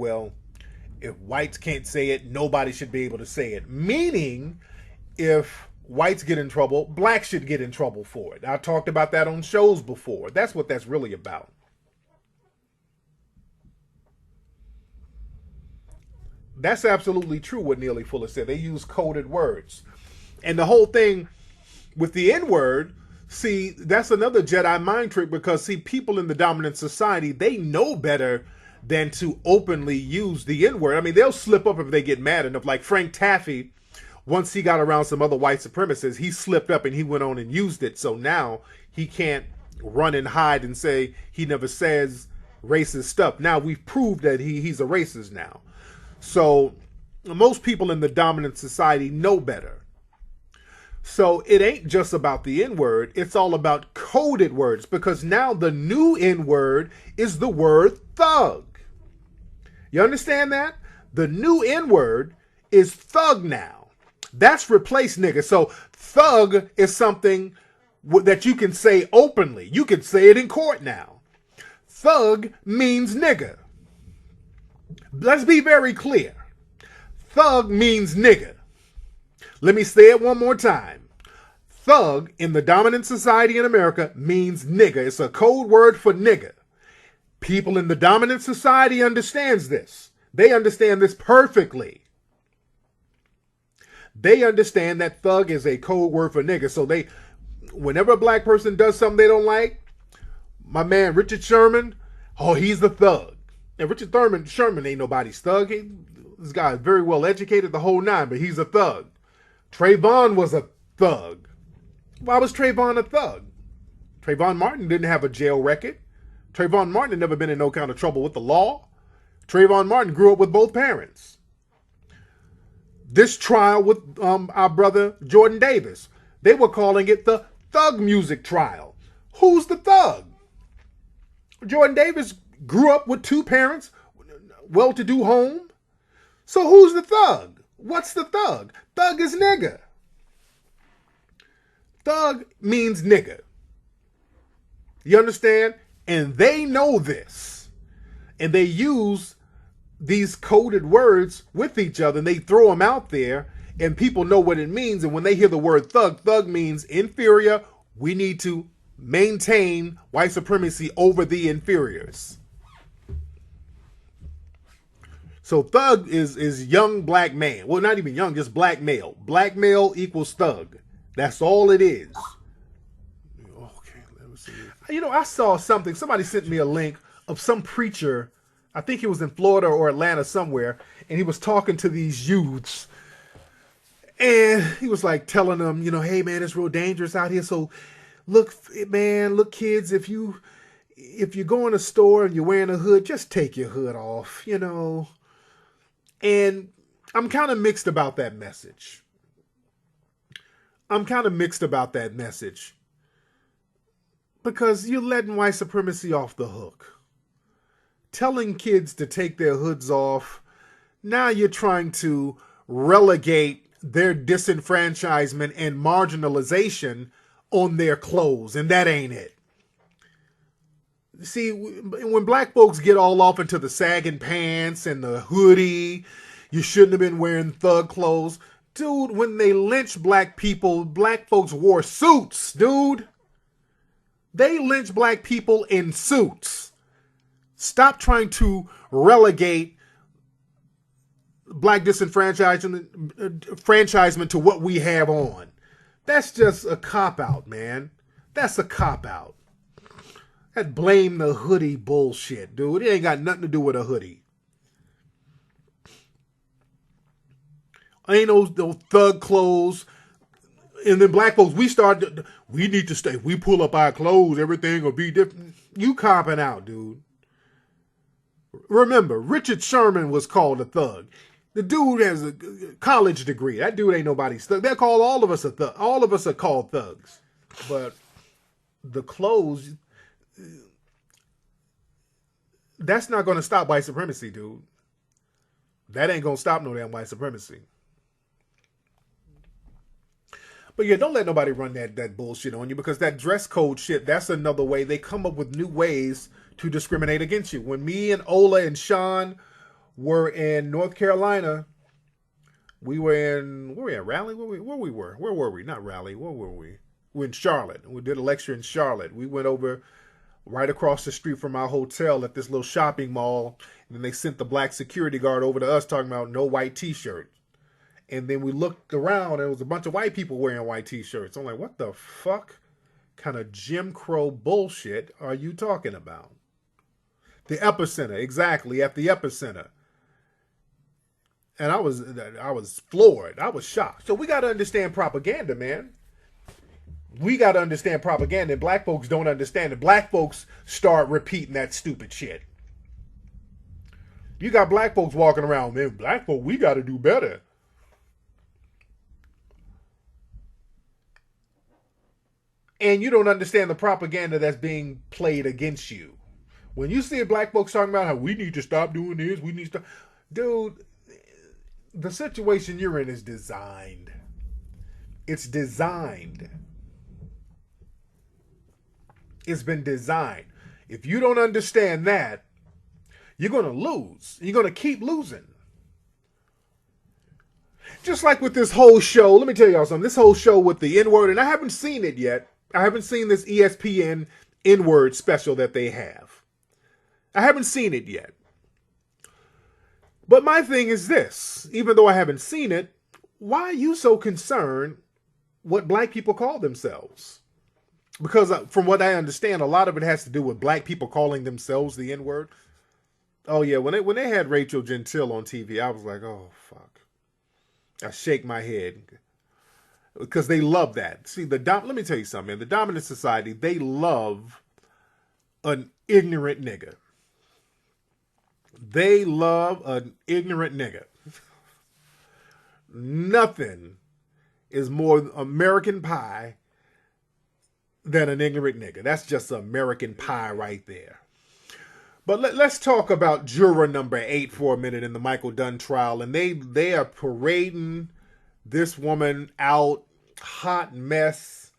well, if whites can't say it, nobody should be able to say it. Meaning, if whites get in trouble, blacks should get in trouble for it. I talked about that on shows before. That's what that's really about. That's absolutely true what Neely Fuller said. They use coded words. And the whole thing with the N word, see, that's another Jedi mind trick because, see, people in the dominant society, they know better than to openly use the N word. I mean, they'll slip up if they get mad enough. Like Frank Taffy, once he got around some other white supremacists, he slipped up and he went on and used it. So now he can't run and hide and say he never says racist stuff. Now we've proved that he's a racist now. So most people in the dominant society know better. So it ain't just about the N-word. It's all about coded words, because now the new N-word is the word thug. You understand that? The new N-word is thug now. That's replaced nigga. So thug is something that you can say openly. You can say it in court now. Thug means nigga. Let's be very clear. Thug means nigga. Let me say it one more time. Thug in the dominant society in America means nigga. It's a code word for nigga. People in the dominant society understands this. They understand this perfectly. They understand that thug is a code word for nigga. So whenever a black person does something they don't like, my man Richard Sherman, oh, he's the thug. And Richard Sherman ain't nobody's thug. This guy is very well educated, the whole nine, but he's a thug. Trayvon was a thug. Why was Trayvon a thug? Trayvon Martin didn't have a jail record. Trayvon Martin had never been in no kind of trouble with the law. Trayvon Martin grew up with both parents. This trial with our brother Jordan Davis, they were calling it the thug music trial. Who's the thug? Jordan Davis grew up with two parents, well-to-do home. So who's the thug? What's the thug? Thug is nigga. Thug means nigga. You understand? And they know this. And they use these coded words with each other, and they throw them out there, and people know what it means. And when they hear the word thug, thug means inferior. We need to maintain white supremacy over the inferiors. So thug is young black man. Well, not even young, just black male. Black male equals thug. That's all it is. Okay, let me see. You know, I saw something. Somebody sent me a link of some preacher. I think he was in Florida or Atlanta somewhere, and he was talking to these youths. And he was like telling them, you know, hey man, it's real dangerous out here. So look, man, look kids, if you go in a store and you're wearing a hood, just take your hood off, you know. And I'm kind of mixed about that message. Because you're letting white supremacy off the hook. Telling kids to take their hoods off. Now you're trying to relegate their disenfranchisement and marginalization on their clothes. And that ain't it. See, when black folks get all off into the sagging pants and the hoodie, you shouldn't have been wearing thug clothes. Dude, when they lynched black people, black folks wore suits, dude. They lynched black people in suits. Stop trying to relegate black disenfranchisement to what we have on. That's just a cop-out, man. That's a cop-out. That blame the hoodie bullshit, dude. It ain't got nothing to do with a hoodie. Ain't no thug clothes. And then black folks, we need to stay. We pull up our clothes, everything will be different. You copping out, dude. Remember, Richard Sherman was called a thug. The dude has a college degree. That dude ain't nobody's thug. They call all of us a thug. All of us are called thugs. But the clothes, that's not going to stop white supremacy, dude. That ain't going to stop no damn white supremacy. But yeah, don't let nobody run that bullshit on you, because that dress code shit, that's another way. They come up with new ways to discriminate against you. When me and Ola and Sean were in North Carolina. We were in, where were we at? Raleigh? Where were we? Not Raleigh. Where were we? We were in Charlotte. We did a lecture in Charlotte. We went over right across the street from our hotel at this little shopping mall. And then they sent the black security guard over to us talking about no white t-shirts. And then we looked around and there was a bunch of white people wearing white t-shirts. I'm like, what the fuck kind of Jim Crow bullshit are you talking about? The epicenter, exactly, at the epicenter. And I was floored. I was shocked. So we got to understand propaganda, man. We got to understand propaganda. And black folks don't understand it. Black folks start repeating that stupid shit. You got black folks walking around, man, black folk, we got to do better. And you don't understand the propaganda that's being played against you. When you see black folks talking about how we need to stop doing this, we need to stop. Dude, the situation you're in is designed. It's designed. It's been designed. If you don't understand that, you're going to lose. You're going to keep losing. Just like with this whole show, let me tell y'all something. This whole show with the N-word, and I haven't seen it yet. I haven't seen this ESPN N-word special that they have. I haven't seen it yet. But my thing is this, even though I haven't seen it, why are you so concerned what black people call themselves? Because from what I understand, a lot of it has to do with black people calling themselves the N-word. Oh yeah, when they had Rachel Gentile on TV, I was like, oh fuck. I shake my head. Because they love that. See, let me tell you something, man. The dominant society, they love an ignorant nigga. They love an ignorant nigga. Nothing is more American pie than an ignorant nigga. That's just American pie right there. But let's talk about juror number 8 for a minute in the Michael Dunn trial. And they are parading this woman out, hot mess,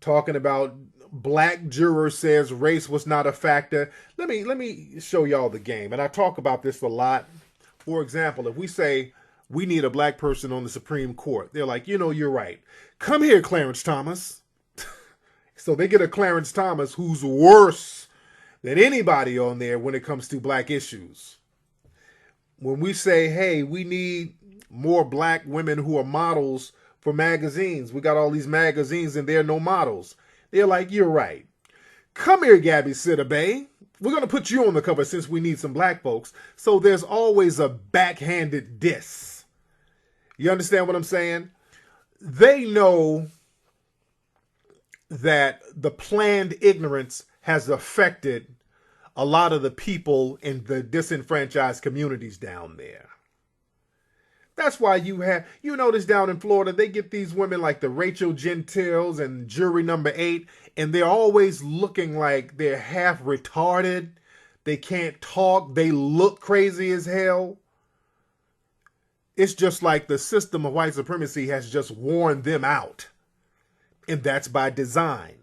talking about black juror says race was not a factor. Let me show y'all the game. And I talk about this a lot. For example, if we say we need a black person on the Supreme Court, they're like, you're right. Come here, Clarence Thomas. So they get a Clarence Thomas who's worse than anybody on there when it comes to black issues. When we say, hey, we need more black women who are models for magazines. We got all these magazines and there are no models. They're like, you're right. Come here, Gabby Sidibe. We're going to put you on the cover since we need some black folks. So there's always a backhanded diss. You understand what I'm saying? They know that the planned ignorance has affected a lot of the people in the disenfranchised communities down there. That's why you notice down in Florida, they get these women like the Rachel Gentiles and jury number 8, and they're always looking like they're half retarded. They can't talk. They look crazy as hell. It's just like the system of white supremacy has just worn them out. And that's by design.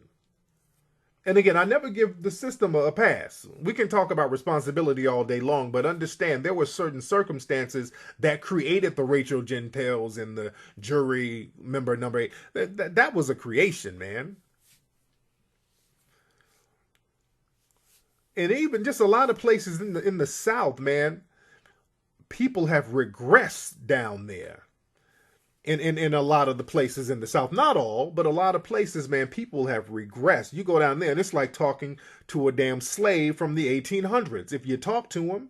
And again, I never give the system a pass. We can talk about responsibility all day long, but understand there were certain circumstances that created the Rachel Gentiles and the jury member number 8. That was a creation, man. And even just a lot of places in the South, man, people have regressed down there. In a lot of the places in the South. Not all, but a lot of places, man, people have regressed. You go down there and it's like talking to a damn slave from the 1800s. If you talk to him,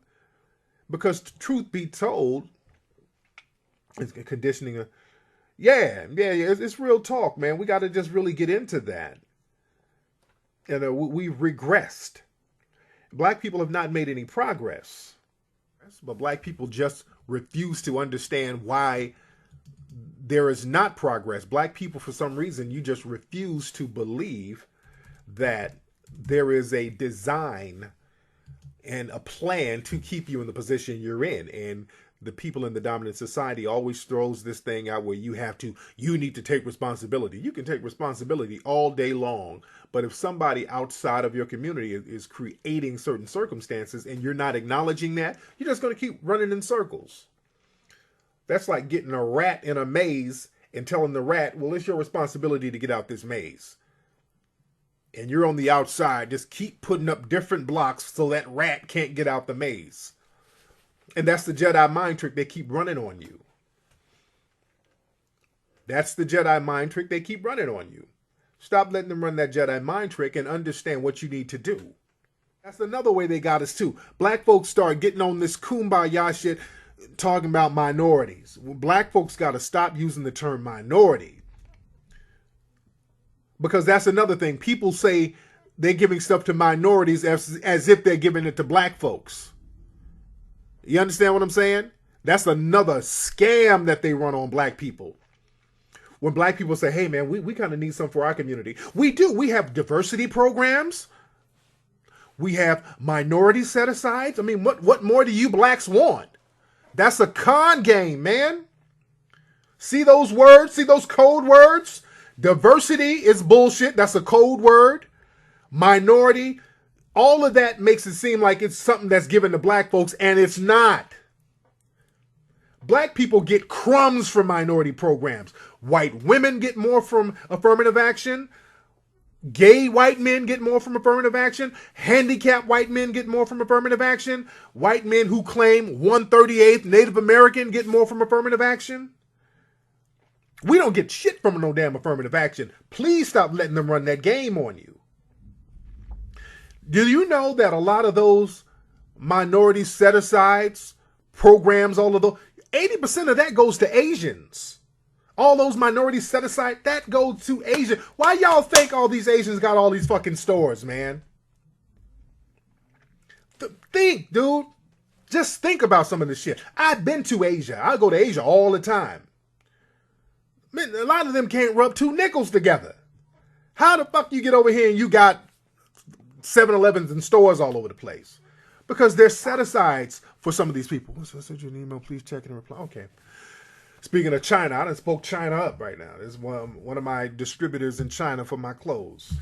because truth be told, it's conditioning. It's real talk, man. We got to just really get into that. We've regressed. Black people have not made any progress. But black people just refuse to understand why there is not progress. Black people, for some reason, you just refuse to believe that there is a design and a plan to keep you in the position you're in. And the people in the dominant society always throws this thing out where you need to take responsibility. You can take responsibility all day long, but if somebody outside of your community is creating certain circumstances and you're not acknowledging that, you're just going to keep running in circles. That's like getting a rat in a maze and telling the rat, well, it's your responsibility to get out this maze. And you're on the outside, just keep putting up different blocks so that rat can't get out the maze. And that's the Jedi mind trick they keep running on you. That's the Jedi mind trick they keep running on you. Stop letting them run that Jedi mind trick and understand what you need to do. That's another way they got us too. Black folks start getting on this kumbaya shit, talking about minorities. Black folks got to stop using the term minority. Because that's another thing. People say they're giving stuff to minorities as if they're giving it to black folks. You understand what I'm saying? That's another scam that they run on black people. When black people say, hey man, we kind of need something for our community. We do. We have diversity programs. We have minority set-asides. I mean, what more do you blacks want? That's a con game, man. See those words? See those code words? Diversity is bullshit. That's a code word. Minority, all of that makes it seem like it's something that's given to black folks, and it's not. Black people get crumbs from minority programs. White women get more from affirmative action. Gay white men get more from affirmative action. Handicapped white men get more from affirmative action. White men who claim 138th Native American get more from affirmative action. We don't get shit from no damn affirmative action. Please stop letting them run that game on you. Do you know that a lot of those minority set-asides, programs, all of those, 80% of that goes to Asians. All those minorities set aside, that goes to Asia. Why y'all think all these Asians got all these fucking stores, man? Think, dude. Just think about some of this shit. I've been to Asia. I go to Asia all the time. Man, a lot of them can't rub two nickels together. How the fuck you get over here and you got 7-Elevens and stores all over the place? Because they're set-asides for some of these people. So I sent you an email, please check and reply. Okay. Speaking of China, I done spoke China up right now. This is one of my distributors in China for my clothes.